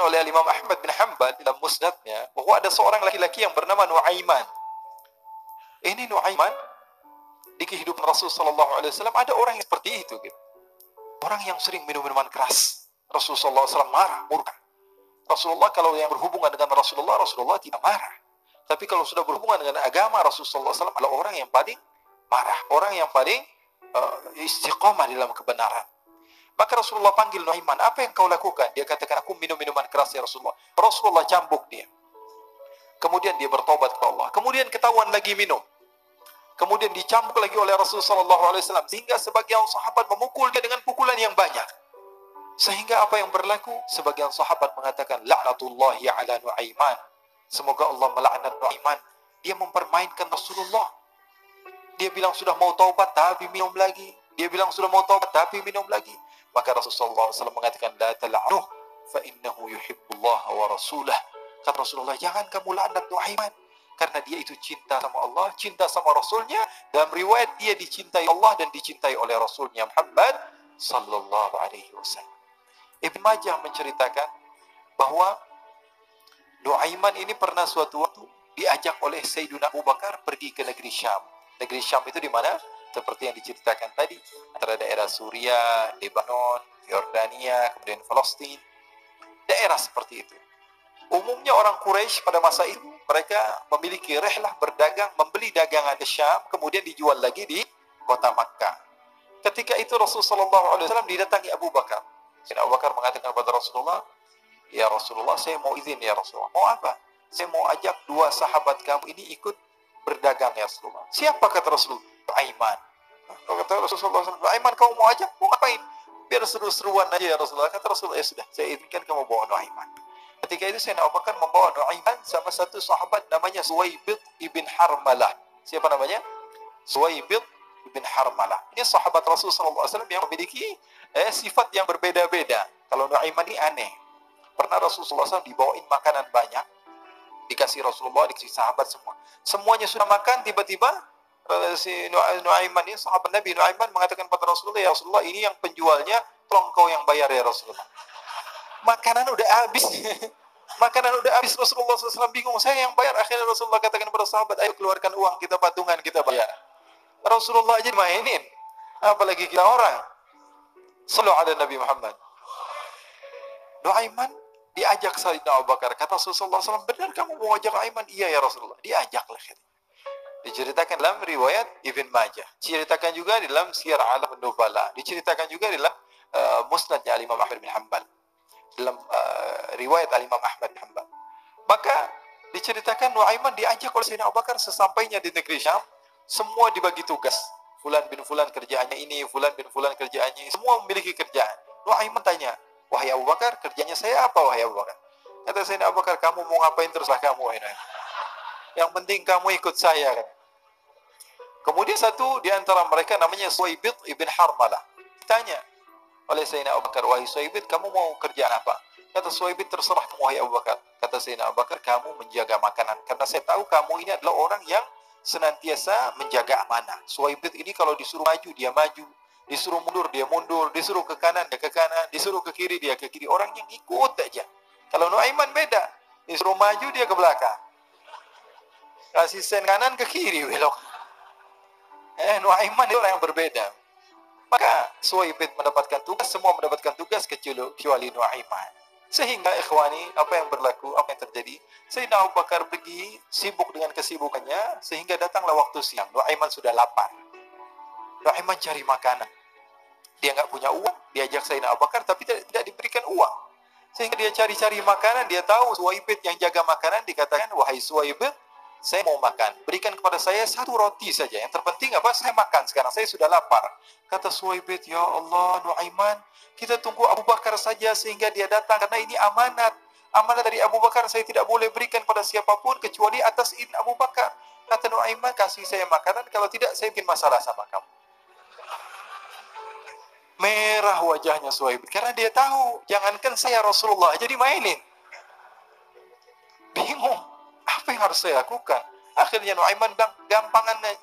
oleh Imam Ahmad bin Hanbal dalam musnadnya bahwa ada seorang laki-laki yang bernama Nuaiman. Ini Nuaiman di kehidupan Rasul sallallahu alaihi wasallam ada orang yang seperti itu gitu. Orang yang sering minum minuman keras. Rasulullah SAW marah, murka. Rasulullah kalau yang berhubungan dengan Rasulullah tidak marah. Tapi kalau sudah berhubungan dengan agama, Rasulullah SAW adalah orang yang paling marah, orang yang paling istiqomah dalam kebenaran. Maka Rasulullah panggil Nuaiman, apa yang kau lakukan? Dia katakan, aku minum minuman keras ya Rasulullah. Rasulullah cambuk dia. Kemudian dia bertobat kepada Allah. Kemudian ketahuan lagi minum. Kemudian dicambuk lagi oleh Rasulullah SAW. Sehingga sebagian sahabat memukul dia dengan pukulan yang banyak. Sehingga apa yang berlaku? Sebagian sahabat mengatakan, la'natullahi ala Nuaiman. Semoga Allah melaknat Nuaiman. Dia mempermainkan Rasulullah. Dia bilang sudah mau taubat tapi minum lagi. Dia bilang sudah mau taubat tapi minum lagi. Maka Rasulullah SAW mengatakan, la tal'anuh fa innahu yuhibbullah wa rasulah. Kata Rasulullah, jangan kamu laknat Nuaiman. Karena dia itu cinta sama Allah, cinta sama Rasulnya. Dalam riwayat dia dicintai Allah dan dicintai oleh Rasulnya Muhammad sallallahu alaihi wasallam. Ibn Majah menceritakan bahwa Nuaiman ini pernah suatu waktu diajak oleh Sayyidina Abu Bakar pergi ke negeri Syam. Negeri Syam itu di mana? Seperti yang diceritakan tadi, antara daerah Suriah, Lebanon, Yordania, kemudian Palestina. Daerah seperti itu. Umumnya orang Quraisy pada masa itu, mereka memiliki rihlah berdagang, membeli dagangan di Syam, kemudian dijual lagi di kota Makkah. Ketika itu Rasulullah SAW didatangi Abu Bakar. Sayyidina Abu Bakar mengatakan kepada Rasulullah, ya Rasulullah, saya mau izin ya Rasulullah. Mau apa? Saya mau ajak dua sahabat kamu ini ikut berdagang ya Rasulullah. Siapa kata Rasulullah? Nuaiman. Kata Rasulullah SAW, Nuaiman kamu mau ajak? Mau ngapain? Biar seru-seruan aja ya Rasulullah. Kata Rasulullah, ya sudah, saya izinkan kamu bawa Nuaiman. Ketika itu Sayyidina Abu Bakar membawa Nuaiman sama satu sahabat namanya Suwaibid ibn Harmalah. Siapa namanya? Suwaibid ibn Harmalah. Ini sahabat Rasulullah SAW yang memiliki sifat yang berbeda-beda. Kalau Nuaiman ini aneh. Pernah Rasulullah SAW dibawain makanan banyak. Dikasih Rasulullah, dikasih sahabat semua. Semuanya sudah makan, tiba-tiba si Nuaiman ini, sahabat Nabi Nuaiman mengatakan kepada Rasulullah, ya Rasulullah, ini yang penjualnya, tolong kau yang bayar ya Rasulullah. Makanan udah habis. Makanan udah habis. Rasulullah SAW bingung, saya yang bayar. Akhirnya Rasulullah katakan kepada sahabat, ayo keluarkan uang, kita patungan, kita bayar. Rasulullah aja dimainin, apalagi kita orang. Sallu ala Nabi Muhammad. Nuaiman diajak Sayyidina Abu Bakar. Kata Rasulullah SAW, benar kamu mau ajak Nuaiman? Iya ya Rasulullah. Diajaklah. Diceritakan dalam riwayat Ibn Majah. Diceritakan juga dalam Siyar A'lam Nubala. Diceritakan juga dalam musnadnya Imam Ahmad bin Hanbal. Dalam riwayat Imam Ahmad bin Hanbal. Maka diceritakan Nuaiman diajak oleh Sayyidina Abu Bakar sesampainya di negeri Syam. Semua dibagi tugas. Fulan bin Fulan kerjaannya ini, Fulan bin Fulan kerjaannya ini. Semua memiliki kerjaan. Nuaiman tanya, wahai Abu Bakar, kerjanya saya apa wahai Abu Bakar? Kata Sayyidina Abu Bakar, kamu mau ngapain teruslah kamu wahai Nuaiman. Yang penting kamu ikut saya kan. Kemudian satu di antara mereka namanya Suwaibid ibn Harmalah. Ditanya oleh Sayyidina Abu Bakar, wahai Suwaibid, kamu mau kerjaan apa? Kata Suwaibid, terserah kamu wahai Abu Bakar. Kata Sayyidina Abu Bakar, kamu menjaga makanan. Karena saya tahu kamu ini adalah orang yang senantiasa menjaga amanah. Suwaibid ini kalau disuruh maju, dia maju. Disuruh mundur, dia mundur. Disuruh ke kanan, dia ke kanan. Disuruh ke kiri, dia ke kiri. Orang yang ikut aja. Kalau Nuaiman beda. Disuruh maju, dia ke belakang. Kasih sen kanan, ke kiri, belok. Nuaiman itu orang yang berbeda. Maka Suwaibid mendapatkan tugas, semua mendapatkan tugas kecuali Nuaiman. Sehingga ikhwani, apa yang berlaku, apa yang terjadi? Sayyidina Abu Bakar pergi sibuk dengan kesibukannya, sehingga datanglah waktu siang. Nuaiman sudah lapar. Nuaiman cari makanan. Dia nggak punya uang, diajak Sayyidina Abu Bakar, tapi tidak diberikan uang. Sehingga dia cari-cari makanan, dia tahu Suwaibid yang jaga makanan, dikatakan, wahai Suwaibid, saya mau makan, berikan kepada saya satu roti saja. Yang terpenting apa? Saya makan sekarang, saya sudah lapar. Kata Suwaibid, ya Allah, Nuaiman, kita tunggu Abu Bakar saja sehingga dia datang, karena ini amanat. Amanat dari Abu Bakar, saya tidak boleh berikan pada siapapun kecuali atas izin Abu Bakar. Kata Nuaiman, kasih saya makanan, kalau tidak saya bikin masalah sama kamu. Merah wajahnya Suwaibid, karena dia tahu, jangankan saya Rasulullah, jadi mainin. Bingung. Apa yang harus saya lakukan? Akhirnya Nuaiman bilang,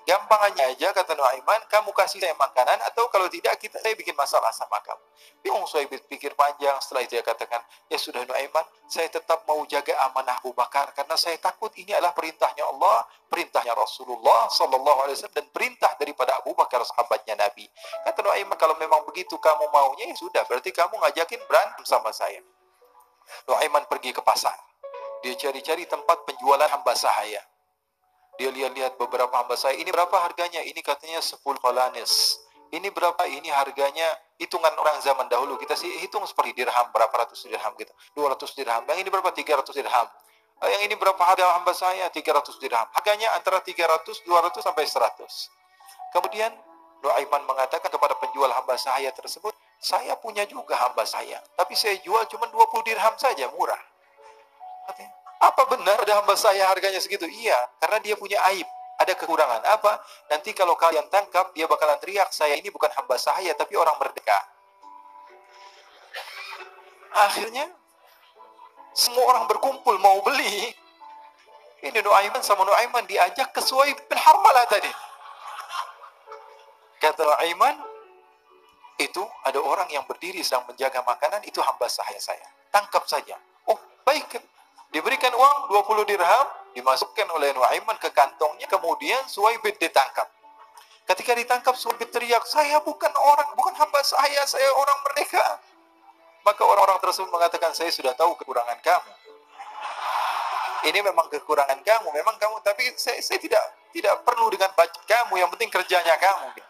gampangannya aja, kata Nuaiman, kamu kasih saya makanan, atau kalau tidak, saya bikin masalah sama kamu. Bingung Suhaib pikir panjang, setelah itu dia katakan, ya sudah Nuaiman, saya tetap mau jaga amanah Abu Bakar, karena saya takut ini adalah perintahnya Allah, perintahnya Rasulullah Sallallahu Alaihi Wasallam, dan perintah daripada Abu Bakar, sahabatnya Nabi. Kata Nuaiman, kalau memang begitu kamu maunya, ya sudah, berarti kamu ngajakin berantem sama saya. Nuaiman pergi ke pasar. Dia cari-cari tempat penjualan hamba sahaya. Dia lihat-lihat beberapa hamba sahaya. Ini berapa harganya? Ini katanya 10 qalanis. Ini berapa? Ini harganya, hitungan orang zaman dahulu. Kita sih hitung seperti dirham, berapa ratus dirham gitu. 200 dirham. Yang ini berapa? 300 dirham. Yang ini berapa harga hamba saya? 300 dirham. Harganya antara 300, 200 sampai 100. Kemudian Nuaiman mengatakan kepada penjual hamba sahaya tersebut, saya punya juga hamba saya, tapi saya jual cuma 20 dirham saja, murah. Katanya, apa benar ada hamba saya harganya segitu? Iya, karena dia punya aib, ada kekurangan. Apa? Nanti kalau kalian tangkap, dia bakalan teriak, saya ini bukan hamba saya, tapi orang merdeka. Akhirnya, semua orang berkumpul mau beli. Ini Nuaiman sama Nuaiman diajak ke Suhaib bin Harmalah tadi. Kata Nuaiman, itu ada orang yang berdiri sedang menjaga makanan, itu hamba saya. Tangkap saja. Oh, baik. Diberikan uang 20 dirham, dimasukkan oleh Nuaiman ke kantongnya, kemudian Suhaib ditangkap. Ketika ditangkap, Suhaib teriak, saya bukan hamba saya orang merdeka. Maka orang-orang tersebut mengatakan, saya sudah tahu kekurangan kamu. Ini memang kekurangan kamu, tapi saya tidak perlu dengan budget kamu, yang penting kerjanya kamu.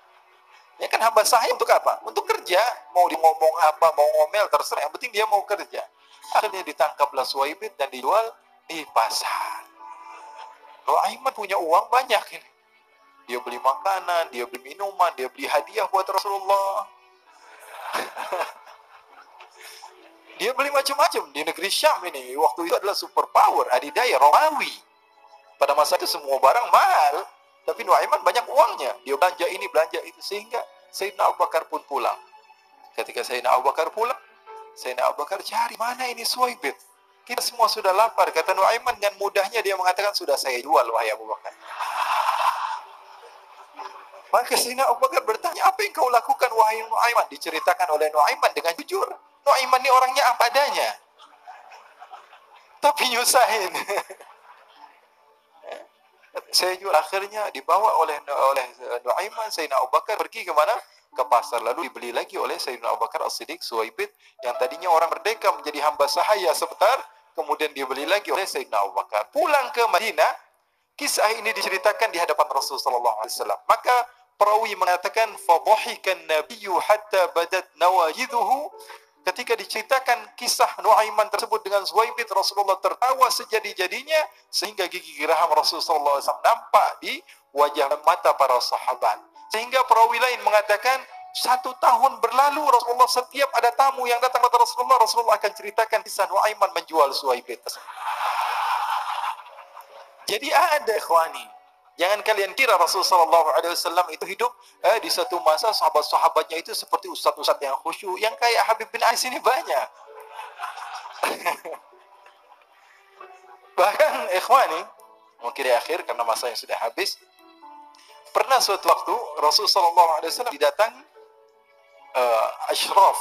Ya kan hamba saya untuk apa? Untuk kerja, mau ngomong apa, mau ngomel, terserah, yang penting dia mau kerja. Akhirnya ditangkaplah Suhaib dan dijual di pasar. Nuaiman punya uang banyak ini. Dia beli makanan, dia beli minuman, dia beli hadiah buat Rasulullah. Dia beli macam-macam di negeri Syam ini. Waktu itu adalah superpower, adidaya, Romawi. Pada masa itu semua barang mahal. Tapi Nuaiman banyak uangnya. Dia belanja ini, belanja itu. Sehingga Sayyidina Abu Bakar pun pulang. Ketika Sayyidina Abu Bakar pulang, Sayyidina Abu Bakar cari, mana ini Suhaib? Kita semua sudah lapar. Kata Nuaiman dengan mudahnya dia mengatakan, sudah saya jual wahai Abu Bakar. Maka Sayyidina Abu Bakar bertanya, apa yang kau lakukan wahai Nuaiman? Diceritakan oleh Nuaiman dengan jujur. Nuaiman ini orangnya apa adanya, tapi nyusahin. Saya juga akhirnya dibawa oleh Nuaiman, Sayyidina Abu Bakar pergi ke mana? Ke pasar. Lalu dibeli lagi oleh Sayyidina Abu Bakar As-Siddiq, Suhaib yang tadinya orang merdeka menjadi hamba sahaya sebentar, kemudian dibeli lagi oleh Sayyidina Abu Bakar. Pulang ke Madinah, kisah ini diceritakan di hadapan Rasulullah sallallahu alaihi wasallam. Maka perawi mengatakan, fadhahikan nabiyyu hatta badat nawajiduhu. Ketika diceritakan kisah Nuaiman tersebut dengan Suhaib, Rasulullah tertawa sejadi-jadinya sehingga gigi geraham Rasulullah SAW nampak di wajah mata para sahabat. Sehingga perawi lain mengatakan 1 tahun berlalu Rasulullah, setiap ada tamu yang datang kepada Rasulullah akan ceritakan kisah Nuaiman menjual Suhaib. Jadi ada ikhwani. Jangan kalian kira Rasulullah SAW itu hidup di satu masa sahabat-sahabatnya itu seperti ustaz-ustaz yang khusyuk, yang kayak Habib bin Ais ini banyak. Bahkan ikhwani, mungkin di akhir karena masa yang sudah habis, pernah suatu waktu Rasulullah SAW didatangi asyraf,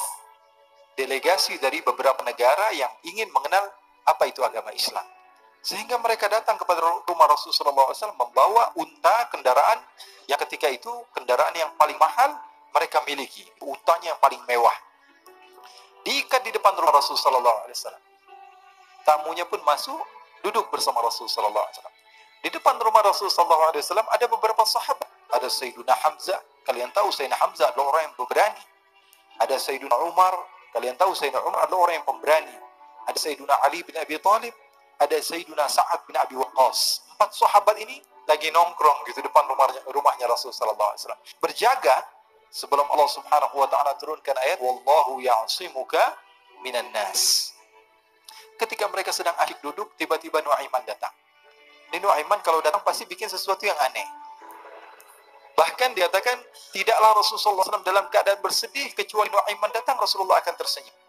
delegasi dari beberapa negara yang ingin mengenal apa itu agama Islam. Sehingga mereka datang kepada rumah Rasulullah SAW membawa unta, kendaraan yang ketika itu kendaraan yang paling mahal mereka miliki. Untanya yang paling mewah. Diikat di depan rumah Rasulullah SAW. Tamunya pun masuk, duduk bersama Rasulullah SAW. Di depan rumah Rasulullah SAW ada beberapa sahabat. Ada Sayyiduna Hamzah. Kalian tahu Sayyidina Hamzah adalah orang yang pemberani. Ada Sayyiduna Umar. Kalian tahu Sayyidina Umar adalah orang yang pemberani. Ada Sayyiduna Ali bin Abi Thalib. Ada Sayyiduna Sa'ad bin Abi Waqqas. 4 sahabat ini lagi nongkrong gitu depan rumahnya Rasulullah SAW. Berjaga sebelum Allah Subhanahu wa taala turunkan ayat wallahu ya'simuka minan nas. Ketika mereka sedang asyik duduk, tiba-tiba Nuaiman datang. Ini Nuaiman kalau datang pasti bikin sesuatu yang aneh. Bahkan dikatakan tidaklah Rasulullah SAW dalam keadaan bersedih kecuali Nuaiman datang Rasulullah akan tersenyum.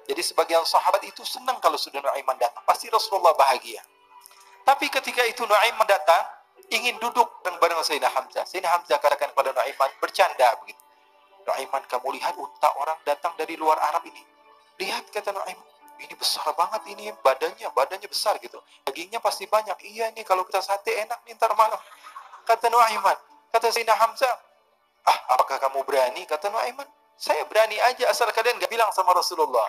Jadi sebagian sahabat itu senang kalau sudah Nuaiman datang. Pasti Rasulullah bahagia. Tapi ketika itu Nuaiman datang, ingin duduk bareng Sayyidina Hamzah. Sayyidina Hamzah katakan kepada Nuaiman, bercanda begitu. Nuaiman, kamu lihat unta orang datang dari luar Arab ini. Lihat, kata Nuaiman, ini besar banget ini, badannya besar gitu. Dagingnya pasti banyak. Iya nih, kalau kita sate enak nih ntar malam. Kata Nuaiman. Kata Sayyidina Hamzah, apakah kamu berani? Kata Nuaiman, saya berani aja asal kalian gak bilang sama Rasulullah.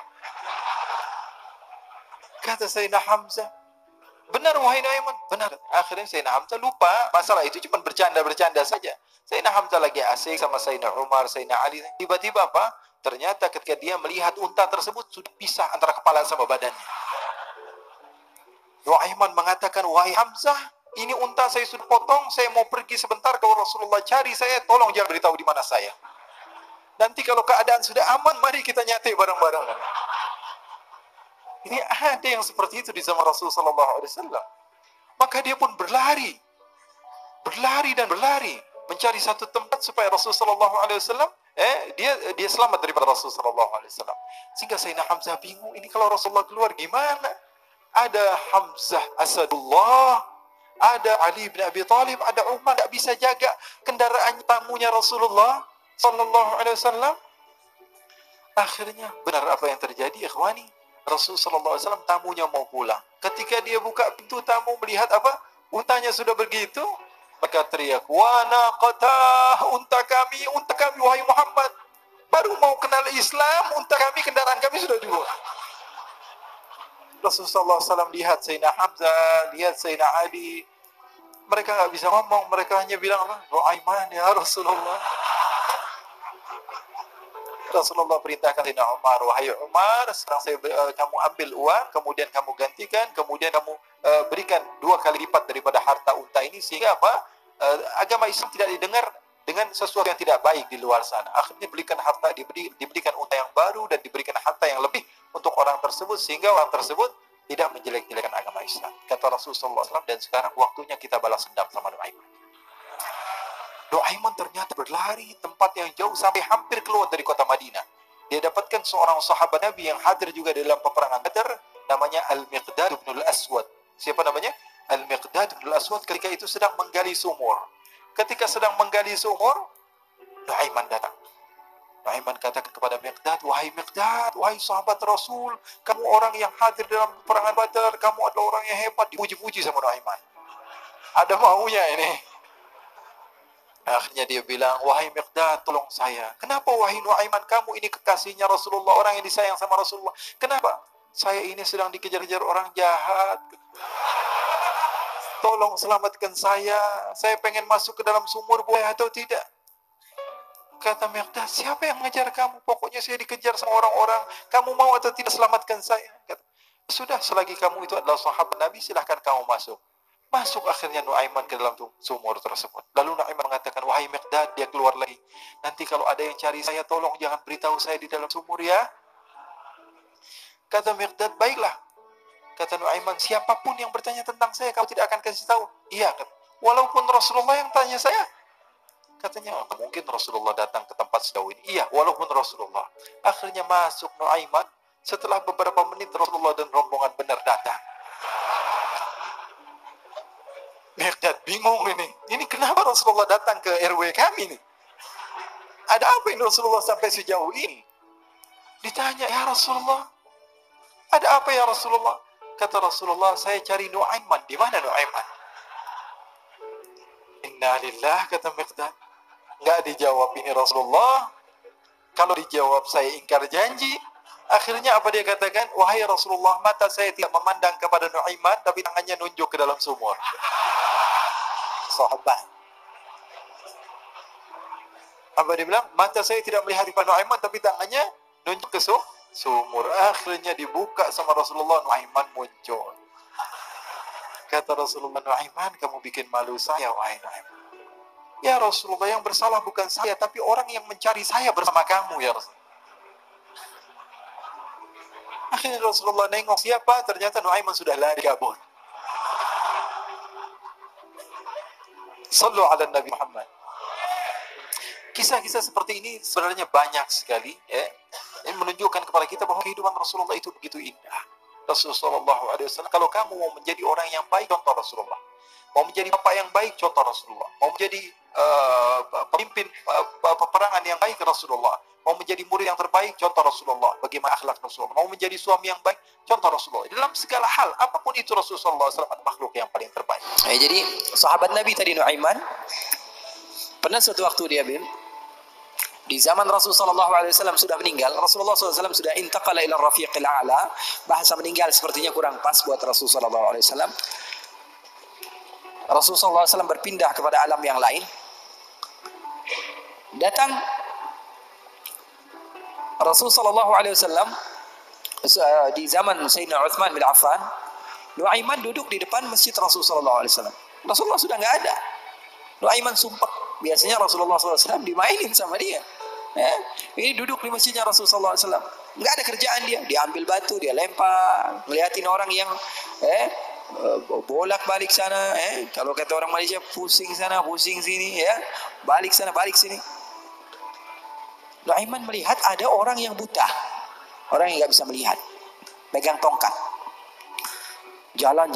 Kata Sayyidina Hamzah, benar wahai Nuaiman, benar. Akhirnya Sayyidina Hamzah lupa masalah itu, cuma bercanda-bercanda saja. Sayyidina Hamzah lagi asik sama Sayyidina Umar, Sayyidina Ali. Tiba-tiba apa? Ternyata ketika dia melihat unta tersebut sudah pisah antara kepala sama badannya. Nuaiman mengatakan, wahai Hamzah, ini unta saya sudah potong, saya mau pergi sebentar, kalau Rasulullah cari saya, tolong jangan beritahu di mana saya. Nanti kalau keadaan sudah aman, mari kita nyate bareng-bareng. Ini ada yang seperti itu di zaman Rasulullah SAW. Maka dia pun berlari dan berlari mencari satu tempat supaya Rasulullah SAW dia selamat daripada Rasulullah SAW. Sehingga Sayyidina Hamzah bingung, ini kalau Rasulullah keluar gimana? Ada Hamzah Asadullah, ada Ali bin Abi Thalib, ada Umar, tak bisa jaga kendaraan tamunya Rasulullah Sallallahu Alaihi Wasallam. Akhirnya benar apa yang terjadi, ikhwani. Rasulullah Sallallahu Alaihi Wasallam tamunya mau pulang. Ketika dia buka pintu tamu melihat apa? Untanya sudah begitu, maka teriak, wa naqatah, unta kami wahai Muhammad. Baru mau kenal Islam, unta kami, kendaraan kami sudah dua. Rasulullah SAW lihat Sayyidina Hamzah, lihat Sayyidina Ali. Mereka nggak bisa ngomong, mereka hanya bilang apa? Nuaiman ya Rasulullah. Rasulullah perintahkan Sayyidina Umar, wahai Umar, sekarang kamu ambil uang, kemudian kamu gantikan, kemudian kamu berikan 2 kali lipat daripada harta unta ini, sehingga apa? Agama Islam tidak didengar dengan sesuatu yang tidak baik di luar sana. Akhirnya diberikan harta, diberikan unta yang baru dan diberikan harta yang lebih untuk orang tersebut, sehingga orang tersebut tidak menjelek-jelekan agama Islam. Kata Rasulullah SAW, dan sekarang waktunya kita balas dendam sama Nuaiman. Nuaiman ternyata berlari tempat yang jauh sampai hampir keluar dari kota Madinah. Dia dapatkan seorang sahabat Nabi yang hadir juga dalam peperangan Badar, namanya Al-Miqdad bin Al-Aswad. Siapa namanya? Al-Miqdad bin Al-Aswad ketika itu sedang menggali sumur. Ketika sedang menggali sumur, Nuaiman datang. Nuaiman katakan kepada Miqdad, wahai Miqdad, wahai sahabat Rasul, kamu orang yang hadir dalam peperangan Badar, kamu adalah orang yang hebat. Dipuji-puji sama Nuaiman. Ada maunya ini. Akhirnya dia bilang, wahai Miqdad, tolong saya. Kenapa wahai Nuaiman, kamu ini kekasihnya Rasulullah, orang yang disayang sama Rasulullah. Kenapa? Saya ini sedang dikejar-kejar orang jahat. Tolong selamatkan saya. Saya pengen masuk ke dalam sumur, boleh atau tidak? Kata Miqdad, siapa yang mengejar kamu? Pokoknya saya dikejar sama orang-orang. Kamu mau atau tidak selamatkan saya? Kata, sudah, selagi kamu itu adalah sahabat Nabi, silahkan kamu masuk. Masuk akhirnya Nuaiman ke dalam sumur tersebut. Lalu Nuaiman mengatakan, wahai Miqdad, dia keluar lagi. Nanti kalau ada yang cari saya, tolong jangan beritahu saya di dalam sumur ya. Kata Miqdad, baiklah. Kata Nuaiman, siapapun yang bertanya tentang saya, kamu tidak akan kasih tahu. Iya, walaupun Rasulullah yang tanya saya. Katanya, mungkin Rasulullah datang ke tempat sejauh ini. Iya, walaupun Rasulullah. Akhirnya masuk Nuaiman. Setelah beberapa menit, Rasulullah dan rombongan benar datang. Miqdad bingung ini. Ini kenapa Rasulullah datang ke RW kami nih? Ada apa ini Rasulullah sampai sejauh ini? Ditanya, ya Rasulullah, ada apa ya Rasulullah? Kata Rasulullah, saya cari Nuaiman. Di mana Nuaiman? Inna lillah, kata Miqdad. Nggak dijawab ini Rasulullah. Kalau dijawab saya ingkar janji. Akhirnya apa dia katakan? Wahai Rasulullah, mata saya tidak memandang kepada Nuaiman, tapi tangannya nunjuk ke dalam sumur. Sahabat. Apa dia bilang? Mata saya tidak melihat kepada Nuaiman, tapi tangannya nunjuk ke sumur. Akhirnya dibuka sama Rasulullah, Nuaiman muncul. Kata Rasulullah, Nuaiman, kamu bikin malu saya, wahai Nuaiman. Ya Rasulullah, yang bersalah bukan saya, tapi orang yang mencari saya bersama kamu, ya Rasulullah. Akhirnya Rasulullah nengok siapa, ternyata Nuaiman sudah lari kabur. Sallu ala Nabi Muhammad. Kisah-kisah seperti ini sebenarnya banyak sekali, ya. Ini menunjukkan kepada kita bahwa kehidupan Rasulullah itu begitu indah. Rasulullah SAW, kalau kamu mau menjadi orang yang baik, contoh Rasulullah. Mau menjadi bapak yang baik, contoh Rasulullah. Mau menjadi pemimpin peperangan yang baik, Rasulullah. Mau menjadi murid yang terbaik, contoh Rasulullah. Bagaimana akhlak Rasulullah. Mau menjadi suami yang baik, contoh Rasulullah. Dalam segala hal, apapun itu Rasulullah SAW makhluk yang paling terbaik. Jadi sahabat Nabi tadi Nuaiman, pernah suatu waktu dia di zaman Rasulullah SAW sudah meninggal. Rasulullah SAW sudah intaqala ila rafiqil a'la. Bahasa meninggal sepertinya kurang pas buat Rasulullah SAW. Rasulullah SAW berpindah kepada alam yang lain. Datang Rasulullah SAW di zaman Sayyidina Uthman bin Affan. Nuaiman duduk di depan masjid Rasulullah SAW. Rasulullah sudah nggak ada. Nuaiman sumpah. Biasanya Rasulullah SAW dimainin sama dia. Ini duduk di masjidnya Rasulullah SAW. Nggak ada kerjaan dia. Dia ambil batu, dia lempar, ngeliatin orang yang bolak balik sana. Kalau kata orang Malaysia, pusing sana, pusing sini, balik sana, balik sini. Nuaiman melihat ada orang yang buta, orang yang nggak bisa melihat, pegang tongkat. Jalan,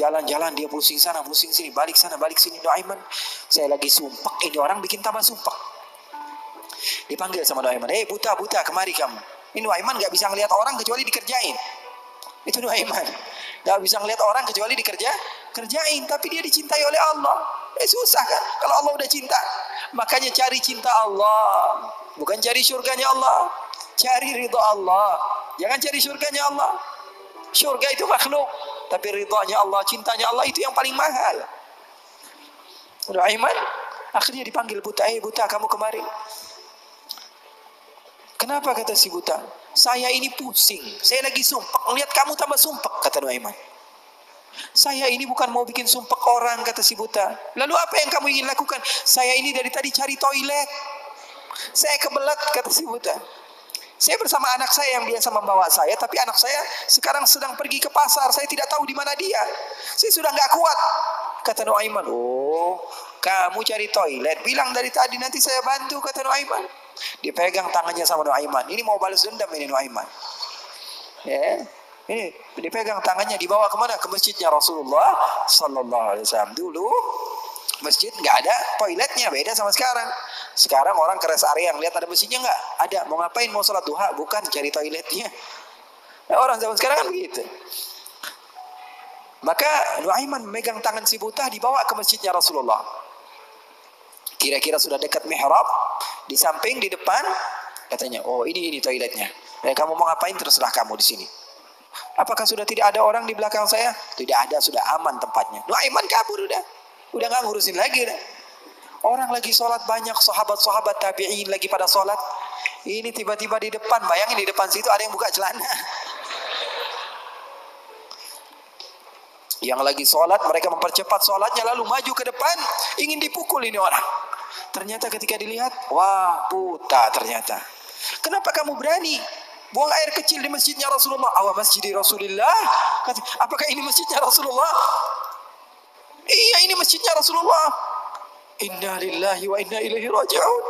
dia pusing sana, pusing sini, balik sana, balik sini. Nuaiman, saya lagi sumpah, ini orang bikin tambah sumpah. Dipanggil sama Nuaiman, buta, kemari kamu. Ini Nuaiman gak bisa ngelihat orang kecuali dikerjain. Itu Nuaiman, gak bisa ngelihat orang kecuali kerjain. Tapi dia dicintai oleh Allah. Susah kan, kalau Allah udah cinta. Makanya cari cinta Allah, bukan cari surganya Allah. Cari ridha Allah, jangan cari surganya Allah. Surga itu makhluk, tapi ridhanya Allah, cintanya Allah itu yang paling mahal. Nuaiman akhirnya dipanggil buta, buta kamu kemari. Kenapa, kata si buta? Saya ini pusing, saya lagi sumpah, melihat kamu tambah sumpah, kata Nuaiman. Saya ini bukan mau bikin sumpah orang, kata si buta. Lalu apa yang kamu ingin lakukan? Saya ini dari tadi cari toilet, saya kebelet, kata si buta. Saya bersama anak saya yang biasa membawa saya, tapi anak saya sekarang sedang pergi ke pasar, saya tidak tahu di mana dia. Saya sudah nggak kuat, kata Nuaiman. Oh, kamu cari toilet, bilang dari tadi, nanti saya bantu, kata Nuaiman. Dipegang tangannya sama Nuaiman. Ini mau balas dendam ini Nuaiman. Ini dipegang tangannya, dibawa kemana? Ke masjidnya Rasulullah Sallallahu Alaihi Wasallam. Dulu masjid nggak ada toiletnya, beda sama sekarang. Sekarang orang ke rest area, lihat ada masjidnya nggak? Ada. Mau ngapain? Mau sholat duha? Bukan, cari toiletnya. Orang zaman sekarang kan begitu. Maka Nuaiman memegang tangan si buta, dibawa ke masjidnya Rasulullah. Kira-kira sudah dekat mihrab, di samping, di depan, katanya, oh ini toiletnya. Kamu mau ngapain, terserah kamu di sini. Apakah sudah tidak ada orang di belakang saya? Tidak ada, sudah aman tempatnya. Nuaiman kabur udah nggak ngurusin lagi udah. Orang lagi sholat banyak, sahabat-sahabat tabi'in lagi pada sholat. Ini tiba-tiba di depan, bayangin di depan situ ada yang buka celana. Yang lagi sholat, mereka mempercepat sholatnya, lalu maju ke depan, ingin dipukul ini orang. Ternyata ketika dilihat, wah buta ternyata. Kenapa kamu berani buang air kecil di masjidnya Rasulullah? Awa masjidi Rasulullah. Apakah ini masjidnya Rasulullah? Iya, ini masjidnya Rasulullah. Inna lillahi wa inna ilaihi raji'un.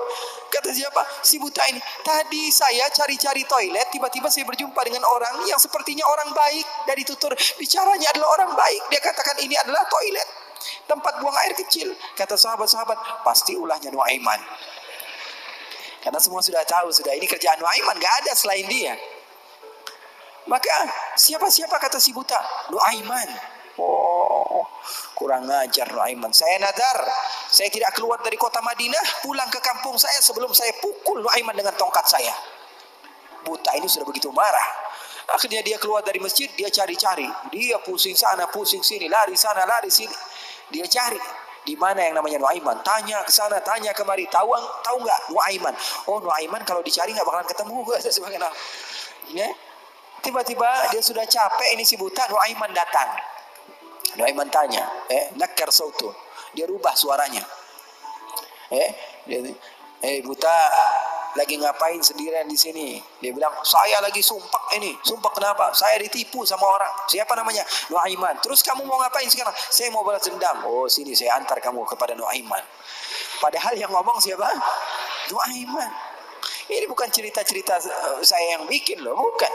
Kata siapa? Si buta ini. Tadi saya cari-cari toilet, tiba-tiba saya berjumpa dengan orang yang sepertinya orang baik. Dari tutur bicaranya adalah orang baik. Dia katakan ini adalah toilet, tempat buang air kecil. Kata sahabat-sahabat, pasti ulahnya Nuaiman. Karena semua sudah tahu, sudah ini kerjaan Nuaiman, gak ada selain dia. Maka siapa-siapa, kata si buta? Nuaiman. Oh, kurang ajar Nuaiman. Saya nadar, saya tidak keluar dari kota Madinah, pulang ke kampung saya sebelum saya pukul Nuaiman dengan tongkat saya. Buta ini sudah begitu marah. Akhirnya dia keluar dari masjid, dia cari-cari. Dia pusing sana, pusing sini, lari sana, lari sini. Dia cari di mana yang namanya Nuaiman. Tanya ke sana, tanya kemari. Tahu nggak Nuaiman? Oh, Nuaiman kalau dicari nggak bakalan ketemu. Ya. Tiba-tiba dia sudah capek, ini si buta. Nuaiman datang. Nuaiman tanya, nakar sautu. Dia rubah suaranya. Buta, lagi ngapain sendirian di sini? Dia bilang, saya lagi sumpah ini. Sumpah kenapa? Saya ditipu sama orang. Siapa namanya? Nuaiman. Terus kamu mau ngapain sekarang? Saya mau balas dendam. Oh, sini saya antar kamu kepada Nuaiman. Padahal yang ngomong siapa? Nuaiman. Ini bukan cerita-cerita saya yang bikin loh, bukan.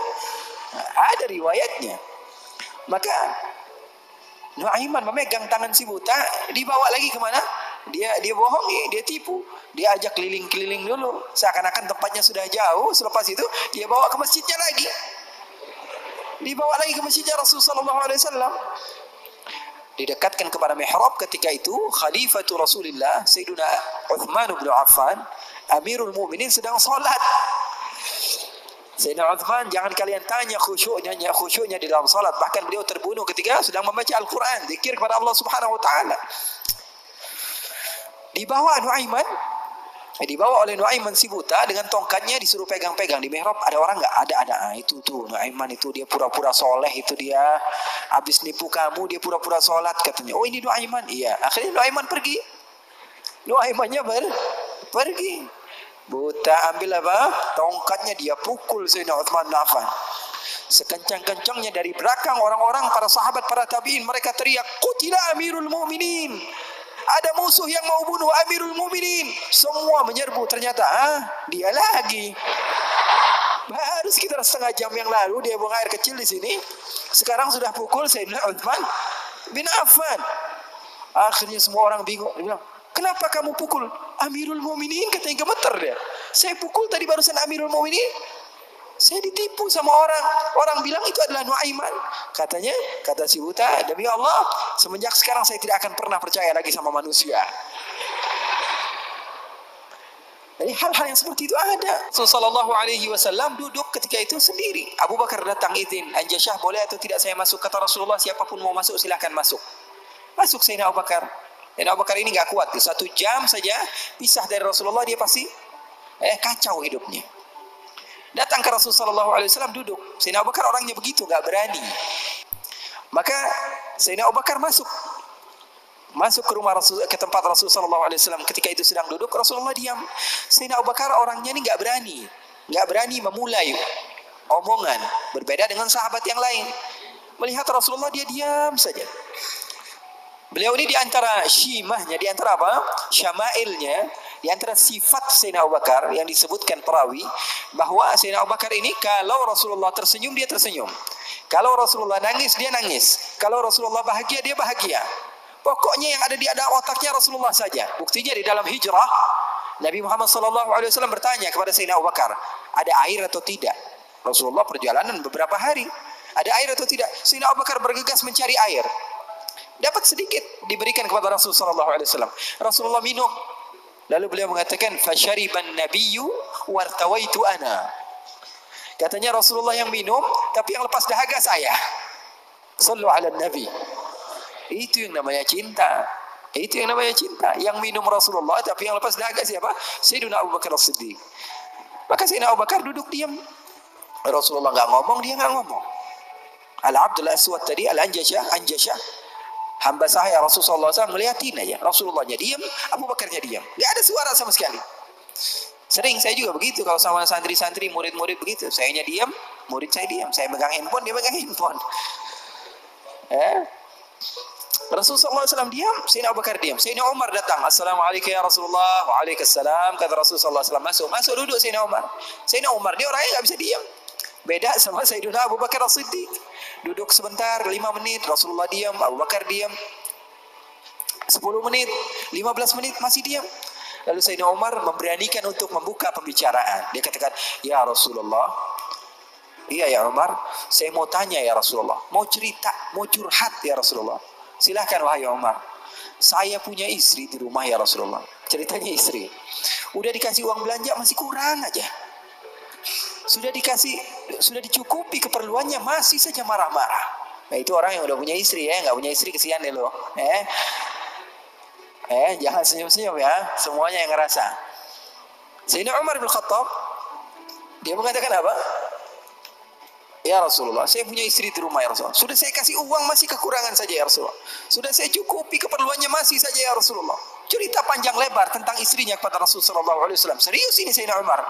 Ada riwayatnya. Maka Nuaiman memegang tangan si buta, dibawa lagi kemana? Dia bohongi, dia tipu. Dia ajak keliling-keliling dulu. Seakan-akan tempatnya sudah jauh. Selepas itu dia bawa ke masjidnya lagi. Dibawa lagi ke masjidnya Rasulullah SAW. Didekatkan kepada mihrab. Ketika itu Khalifatul Rasulullah Sayyidina Uthman bin Affan, Amirul Mukminin, sedang salat. Sayyidina Uthman, jangan kalian tanya khusyuknya di dalam salat. Bahkan beliau terbunuh ketika sedang membaca Al-Quran, zikir kepada Allah Subhanahu wa taala. Dibawa oleh Nuaiman si buta dengan tongkatnya, disuruh pegang-pegang. Di mihrab ada orang enggak? Ada. Itu tuh Nuaiman itu, dia pura-pura soleh, itu dia habis nipu kamu, dia pura-pura salat katanya. Oh, ini Nuaiman. Iya. Akhirnya Nuaiman pergi. Nuaimannya pergi. Buta ambil apa? Tongkatnya, dia pukul Sayyidina Uthman bin Affan. Sekencang-kencangnya dari belakang orang-orang, para sahabat, para tabi'in, mereka teriak, "Qutila Amirul Mukminin." Ada musuh yang mau bunuh Amirul Mukminin. Semua menyerbu. Ternyata dia lagi. Baru sekitar setengah jam yang lalu dia buang air kecil di sini. Sekarang sudah pukul Sayyidina Uthman bin Affan. Akhirnya semua orang bingung. Dia bilang, "Kenapa kamu pukul Amirul Mukminin?" Katanya gemeter dia. "Saya pukul tadi barusan Amirul Mukminin. Saya ditipu sama orang. Orang bilang itu adalah Nuaiman." Katanya, kata si buta, "Demi Allah, semenjak sekarang saya tidak akan pernah percaya lagi sama manusia." Jadi hal-hal yang seperti itu ada. Rasulullah SAW duduk ketika itu sendiri. Abu Bakar datang izin, "Anjasyah, boleh atau tidak saya masuk?" Kata Rasulullah, "Siapapun mau masuk silakan masuk." Masuk Sayyidina Abu Bakar. Dan Abu Bakar ini enggak kuat. 1 jam saja pisah dari Rasulullah, dia pasti kacau hidupnya. Datang ke Rasulullah SAW duduk. Sayyidina Abu Bakar orangnya begitu, enggak berani. Maka Sayyidina Abu Bakar masuk ke rumah Rasul, ke tempat Rasulullah SAW. Ketika itu sedang duduk, Rasulullah diam. Sayyidina Abu Bakar orangnya ini enggak berani memulai omongan. Berbeda dengan sahabat yang lain. Melihat Rasulullah, dia diam saja. Beliau ini di antara syimahnya, di antara apa? Syama'ilnya, di antara sifat Sayyidina Abu Bakar yang disebutkan perawi, bahwa Sayyidina Abu Bakar ini kalau Rasulullah tersenyum, dia tersenyum. Kalau Rasulullah nangis, dia nangis. Kalau Rasulullah bahagia, dia bahagia. Pokoknya yang ada di otaknya Rasulullah saja. Buktinya di dalam hijrah, Nabi Muhammad SAW bertanya kepada Sayyidina Abu Bakar, "Ada air atau tidak?" Rasulullah perjalanan beberapa hari. "Ada air atau tidak?" Sayyidina Abu Bakar bergegas mencari air. Dapat sedikit, diberikan kepada Rasulullah SAW. Rasulullah minum. Lalu beliau mengatakan, "Fasyariban nabiyyu wartawaitu ana." Katanya Rasulullah yang minum, tapi yang lepas dahaga saya. Sallu ala nabi. Itu yang namanya cinta. Yang minum Rasulullah, tapi yang lepas dahaga siapa? Sayyidina Abu Bakar As-Siddiq. Maka Sayyidina Abu Bakar duduk diam. Rasulullah enggak ngomong, dia enggak ngomong. Al-Abdul Aswad tadi, Anjasyah, hamba saya Rasulullah SAW ngeliatin aja. Rasulullahnya diam, Abu Bakarnya diam. Tidak ada suara sama sekali. Sering saya juga begitu kalau sama santri-santri, murid-murid begitu. Sayanya diam, murid saya diam. Saya megang handphone, dia megang handphone. Rasulullah SAW diam, Sayyidina Abu Bakar diam. Sayyidina Umar datang, "Assalamualaikum ya Rasulullah." "Waalaikumsalam." Kata Rasulullah SAW, masuk duduk Sayyidina Umar. Sayyidina Umar, dia orangnya nggak bisa diam. Beda sama Sayyidina Abu Bakar As-Siddiq. Duduk sebentar, 5 menit, Rasulullah diam, Abu Bakar diam. 10 menit, 15 menit, masih diam. Lalu Sayyidina Umar memberanikan untuk membuka pembicaraan. Dia katakan, "Ya Rasulullah." "Iya ya Umar, saya mau tanya ya Rasulullah. Mau cerita, mau curhat ya Rasulullah." "Silahkan wahai Umar." "Saya punya istri di rumah ya Rasulullah." Ceritanya istri. Udah dikasih uang belanja masih kurang aja. Sudah dicukupi keperluannya, masih saja marah-marah. Nah, itu orang yang udah punya istri ya, nggak punya istri kesian deh lo. Jangan senyum-senyum ya, semuanya yang ngerasa. Sayyidina Umar bin Khattab, dia mengatakan apa? "Ya Rasulullah, saya punya istri di rumah ya Rasulullah. Sudah saya kasih uang, masih kekurangan saja ya Rasulullah. Sudah saya cukupi keperluannya, masih saja ya Rasulullah." Cerita panjang lebar tentang istrinya kepada Rasulullah SAW. Serius ini Sayyidina Umar.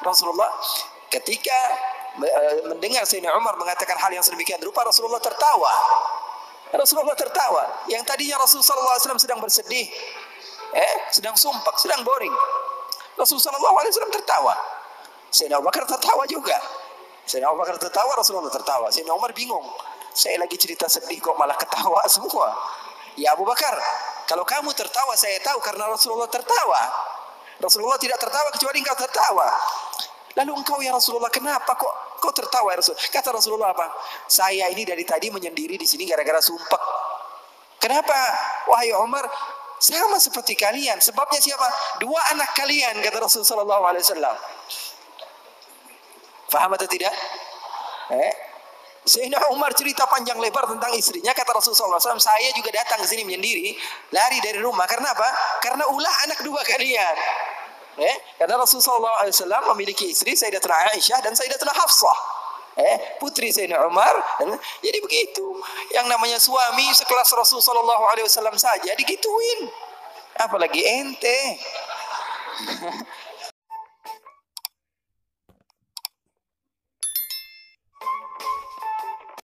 Rasulullah ketika mendengar Sayyidina Umar mengatakan hal yang sedemikian rupa, Rasulullah tertawa. Yang tadinya Rasulullah SAW sedang bersedih, sedang sumpah, sedang boring. Rasulullah SAW tertawa. Sayyidina Abu Bakar tertawa juga. Sayyidina Abu Bakar tertawa, Rasulullah tertawa. Sayyidina Umar bingung. Saya lagi cerita sedih kok malah ketawa semua. Ya Abu Bakar, kalau kamu tertawa saya tahu karena Rasulullah tertawa. Rasulullah tidak tertawa kecuali engkau tertawa. Lalu engkau ya Rasulullah, kenapa kok tertawa ya Rasul? Kata Rasulullah apa? Saya ini dari tadi menyendiri di sini gara-gara sumpek. Kenapa? Wahai Umar, sama seperti kalian. Sebabnya siapa? 2 anak kalian, kata Rasulullah SAW. Faham atau tidak? Sayyidina Umar cerita panjang lebar tentang istrinya. Kata Rasulullah SAW, saya juga datang ke sini menyendiri, lari dari rumah. Karena apa? Karena ulah anak 2 kalian. Karena Rasulullah SAW memiliki istri Sayyidatuna Aisyah dan Sayyidatuna Hafsah, putri Sayyidina Umar. Jadi begitu. Yang namanya suami sekelas Rasulullah SAW saja digituin, apalagi ente.